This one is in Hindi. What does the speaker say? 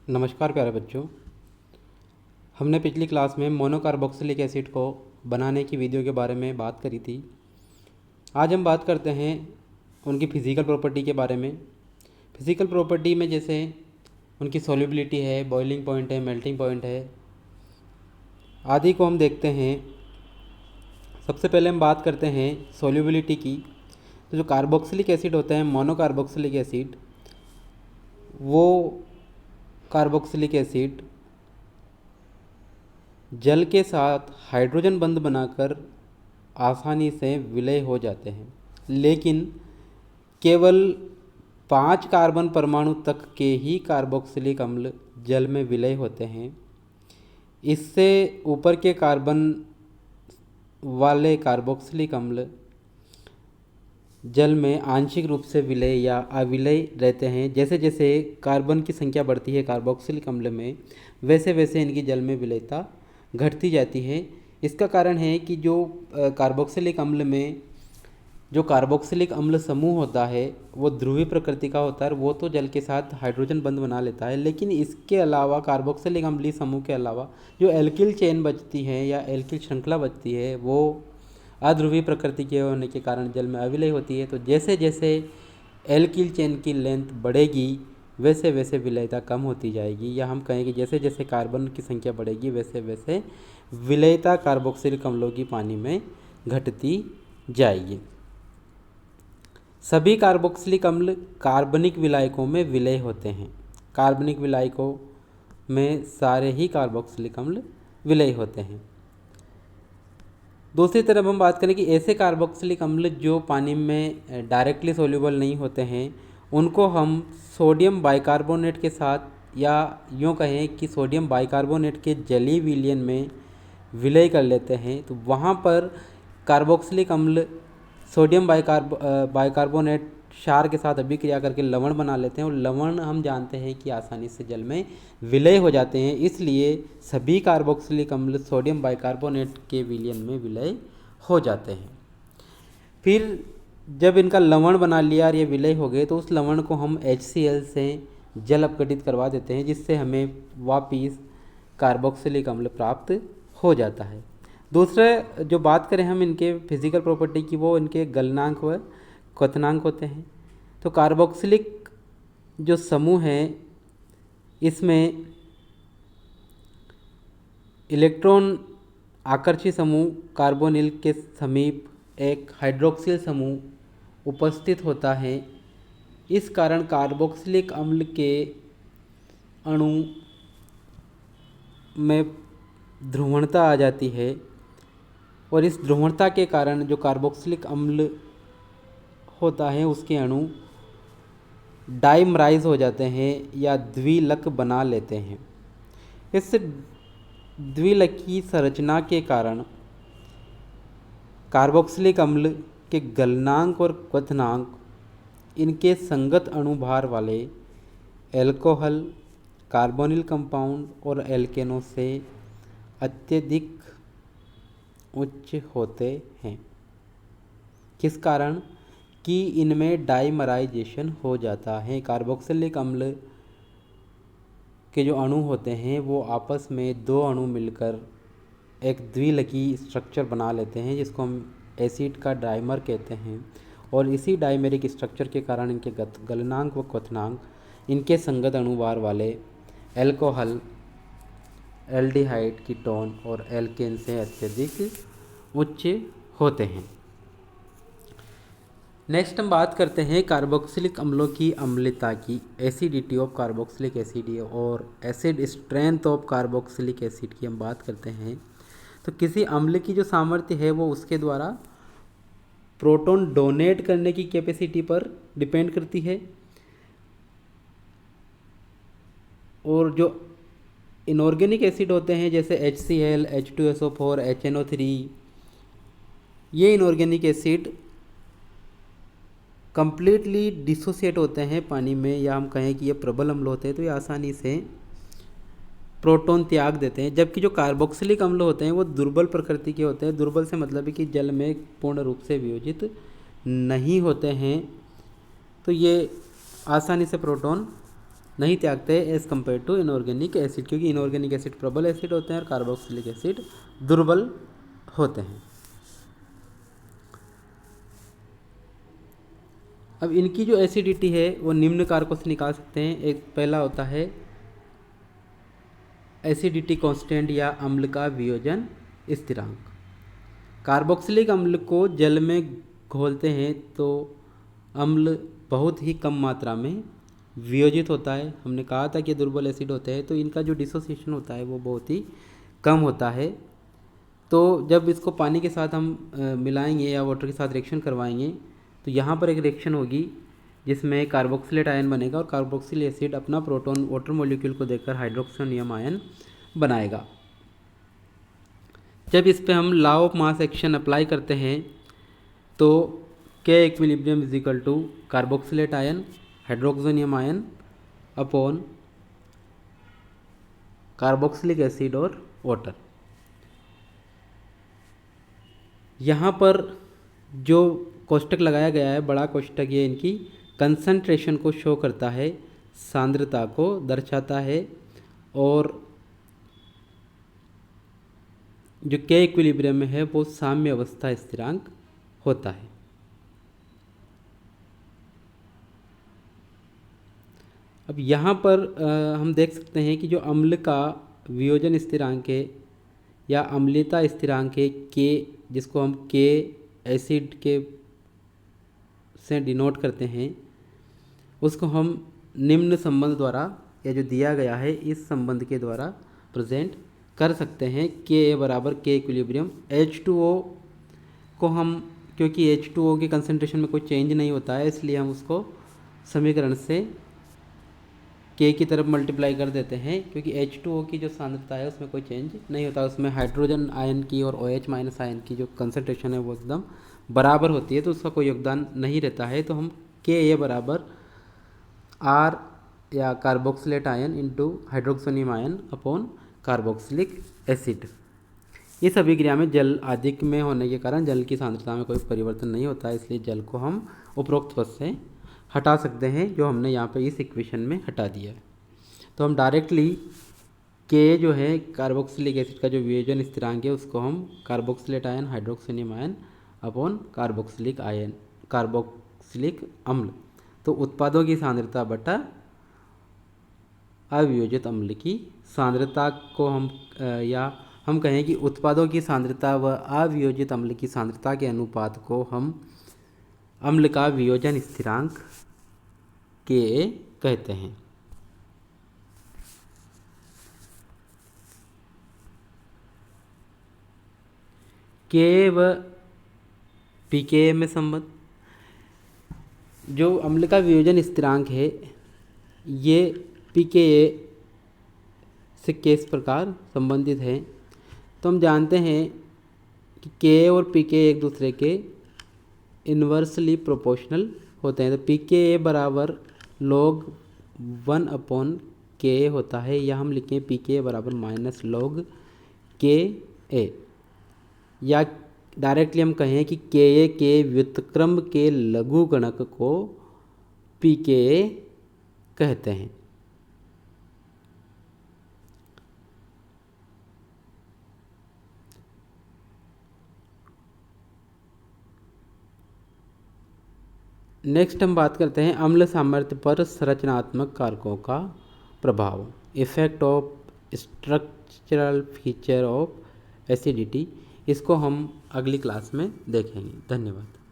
नमस्कार प्यारे बच्चों। हमने पिछली क्लास में मोनोकार्बोक्सिलिक एसिड को बनाने की विधियों के बारे में बात करी थी। आज हम बात करते हैं उनकी फ़िज़िकल प्रॉपर्टी के बारे में। फ़िज़िकल प्रॉपर्टी में जैसे उनकी सॉल्युबिलिटी है, बॉइलिंग पॉइंट है, मेल्टिंग पॉइंट है आदि को हम देखते हैं। सबसे पहले हम बात करते हैं सॉल्युबिलिटी की। तो जो कार्बोक्सिलिक एसिड होता है, मोनोकार्बोक्सिलिक एसिड, वो कार्बोक्सिलिक एसिड जल के साथ हाइड्रोजन बंध बनाकर आसानी से विलय हो जाते हैं, लेकिन केवल 5 कार्बन परमाणु तक के ही कार्बोक्सिलिक अम्ल जल में विलय होते हैं। इससे ऊपर के कार्बन वाले कार्बोक्सिलिक अम्ल जल में आंशिक रूप से विलय या अविलय रहते हैं। जैसे जैसे कार्बन की संख्या बढ़ती है कार्बोक्सिलिक अम्ल में, वैसे वैसे इनकी जल में विलयता घटती जाती है। इसका कारण है कि जो कार्बोक्सिलिक अम्ल में जो कार्बोक्सिलिक अम्ल समूह होता है वो ध्रुवीय प्रकृति का होता है, वो तो जल के साथ हाइड्रोजन बंध बना लेता है, लेकिन इसके अलावा कार्बोक्सिलिक अम्लीय समूह के अलावा जो एल्किल चेन बचती है या एल्किल श्रृंखला बचती है वो अध्रुवीय प्रकृति के होने के कारण जल में अविलय होती है। तो जैसे जैसे एल्किल चेन की लेंथ बढ़ेगी वैसे वैसे विलयता कम होती जाएगी, या हम कहें कि जैसे जैसे कार्बन की संख्या बढ़ेगी वैसे वैसे विलयता कार्बोक्सिलिक अम्लों की पानी में घटती जाएगी। सभी कार्बोक्सिलिक अम्ल कार्बनिक विलायकों में विलय होते हैं। कार्बनिक विलायकों में सारे ही कार्बोक्सिलिक अम्ल विलय होते हैं। दूसरी तरफ हम बात करें कि ऐसे कार्बोक्सिलिक अम्ल जो पानी में डायरेक्टली सोल्यूबल नहीं होते हैं, उनको हम सोडियम बाइकार्बोनेट के साथ, या यूँ कहें कि सोडियम बाइकार्बोनेट के जलीय विलयन में विलय कर लेते हैं। तो वहाँ पर कार्बोक्सिलिक अम्ल सोडियम बाइकार्बोनेट क्षार के साथ अभिक्रिया करके लवण बना लेते हैं, और लवण हम जानते हैं कि आसानी से जल में विलय हो जाते हैं। इसलिए सभी कार्बोक्सिलिक अम्ल सोडियम बाइकार्बोनेट के विलयन में विलय हो जाते हैं। फिर जब इनका लवण बना लिया और ये विलय हो गए तो उस लवण को हम HCl से जल अपघटित करवा देते हैं, जिससे हमें वापिस कार्बोक्सिलिक अम्ल प्राप्त हो जाता है। दूसरे जो बात करें हम इनके फिजिकल प्रॉपर्टी की, वो इनके गलनांक व क्वथनांक होते हैं। तो कार्बोक्सिलिक जो समूह है इसमें इलेक्ट्रॉन आकर्षी समूह कार्बोनिल के समीप एक हाइड्रोक्सिल समूह उपस्थित होता है। इस कारण कार्बोक्सिलिक अम्ल के अणु में ध्रुवणता आ जाती है, और इस ध्रुवणता के कारण जो कार्बोक्सिलिक अम्ल होता है उसके अणु डाइमराइज हो जाते हैं या द्विलक बना लेते हैं। इस द्विलकी संरचना के कारण कार्बोक्सिलिक अम्ल के गलनांक और क्वथनांक इनके संगत अणुभार वाले एल्कोहल, कार्बोनिल कंपाउंड और एल्केनों से अत्यधिक उच्च होते हैं। किस कारण? कि इनमें डाइमराइजेशन हो जाता है। कार्बोक्सिलिक अम्ल के जो अणु होते हैं वो आपस में दो अणु मिलकर एक द्विलकी स्ट्रक्चर बना लेते हैं, जिसको हम एसिड का डाइमर कहते हैं। और इसी डाइमेरिक स्ट्रक्चर के कारण इनके गलनांक व क्वथनांक इनके संगत अणुभार वाले एल्कोहल, एल्डिहाइड, कीटोन और एल्केन से अत्यधिक उच्च होते हैं। नेक्स्ट हम बात करते हैं कार्बोक्सिलिक अम्लों की अम्लता की, एसिडिटी ऑफ कार्बोक्सिलिक एसिड और acid strength of carboxylic acid की हम बात करते हैं। तो किसी अम्ल की जो सामर्थ्य है वो उसके द्वारा प्रोटॉन डोनेट करने की कैपेसिटी पर डिपेंड करती है, और जो इनऑर्गेनिक एसिड होते हैं जैसे HCl, H2SO4, HNO3, ये इनऑर्गेनिक एसिड कंप्लीटली डिसोसिएट होते हैं पानी में, या हम कहें कि ये प्रबल अम्ल होते हैं तो ये आसानी से प्रोटॉन त्याग देते हैं। जबकि जो कार्बोक्सिलिक अम्ल होते हैं वो दुर्बल प्रकृति के होते हैं। दुर्बल से मतलब है कि जल में पूर्ण रूप से वियोजित नहीं होते हैं, तो ये आसानी से प्रोटॉन नहीं त्यागते हैं as compare to inorganic acid, क्योंकि इनऑर्गेनिक एसिड प्रबल एसिड होते हैं और कार्बोक्सिलिक एसिड दुर्बल होते हैं। अब इनकी जो एसिडिटी है वो निम्न कारकों से निकाल सकते हैं। एक पहला होता है एसिडिटी कांस्टेंट या अम्ल का वियोजन स्थिरांक। कार्बोक्सिलिक अम्ल को जल में घोलते हैं तो अम्ल बहुत ही कम मात्रा में वियोजित होता है। हमने कहा था कि दुर्बल एसिड होते हैं तो इनका जो डिसोसिएशन होता है वो बहुत ही कम होता है। तो जब इसको पानी के साथ हम मिलाएंगे या वाटर के साथ रिएक्शन करवाएंगे तो यहाँ पर एक रिएक्शन होगी जिसमें कार्बोक्सिलेट आयन बनेगा और कार्बोक्सिल एसिड अपना प्रोटॉन वाटर मॉलिक्यूल को देकर हाइड्रोक्सियम आयन बनाएगा। जब इस पे हम law of mass action apply करते हैं तो K equilibrium is equal to carboxylate ion hydroxonium ion upon carboxylic acid और वाटर। यहाँ पर जो कोष्टक लगाया गया है, बड़ा कोष्टक, ये इनकी कंसंट्रेशन को शो करता है, सांद्रता को दर्शाता है, और जो के इक्विलिब्रियम में है वो साम्य अवस्था स्थिरांक होता है। अब यहाँ पर हम देख सकते हैं कि जो अम्ल का वियोजन स्थिरांक है या अम्लीयता स्थिरांक है के, जिसको हम के एसिड के से डिनोट करते हैं, उसको हम निम्न संबंध द्वारा या जो दिया गया है इस संबंध के द्वारा प्रेजेंट कर सकते हैं। के बराबर के इक्विलिब्रियम H2O को हम, क्योंकि H2O के कंसंट्रेशन में कोई चेंज नहीं होता है इसलिए हम उसको समीकरण से के की तरफ मल्टीप्लाई कर देते हैं, क्योंकि H2O की जो सांद्रता है उसमें कोई चेंज नहीं होता, उसमें हाइड्रोजन आयन की और OH माइनस आयन की जो कंसंट्रेशन है वो एकदम बराबर होती है, तो उसका कोई योगदान नहीं रहता है। तो हम के ए बराबर आर या carboxylate ion into hydroxonium ion upon carboxylic acid. इस अभिक्रिया में जल अधिक में होने के कारण जल की सांद्रता में कोई परिवर्तन नहीं होता है, इसलिए जल को हम उपरोक्त पद से हटा सकते हैं, जो हमने यहाँ पे इस इक्वेशन में हटा दिया है। तो हम डायरेक्टली के जो है कार्बोक्सिलिक एसिड का जो वियोजन स्थिरांक है उसको हम carboxylate ion hydroxonium ion upon carboxylic ion carboxylic अम्ल, तो उत्पादों की सांद्रता बटा अवियोजित अम्ल की सांद्रता को हम या हम कहें कि उत्पादों की सांद्रता व अवियोजित अम्ल की सांद्रता के अनुपात को हम अम्ल का वियोजन स्थिरांक के कहते हैं। के व पीके में संबंध, जो अम्ल का वियोजन स्थिरांक है ये पीके से किस प्रकार संबंधित है। तो हम जानते हैं कि के और पीके एक दूसरे के इन्वर्सली प्रोपोर्शनल होते हैं। तो पीके बराबर log 1 अपॉन के होता है, या हम लिखें पीके बराबर माइनस log के ए, या डायरेक्टली हम कहें कि के ए के व्युत्क्रम के लघु गणक को पीके कहते हैं। नेक्स्ट हम बात करते हैं अम्ल सामर्थ्य पर संरचनात्मक कारकों का प्रभाव, effect of structural feature of acidity. इसको हम अगली क्लास में देखेंगे। धन्यवाद।